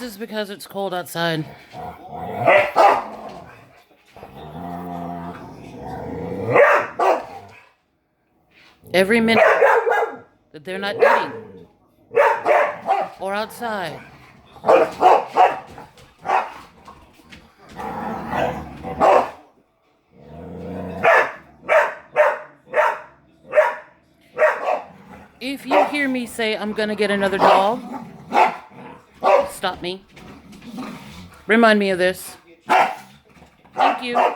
This is because it's cold outside. Every minute that they're not eating or outside, if you hear me say I'm gonna get another dog, stop me. Remind me of this. Thank you.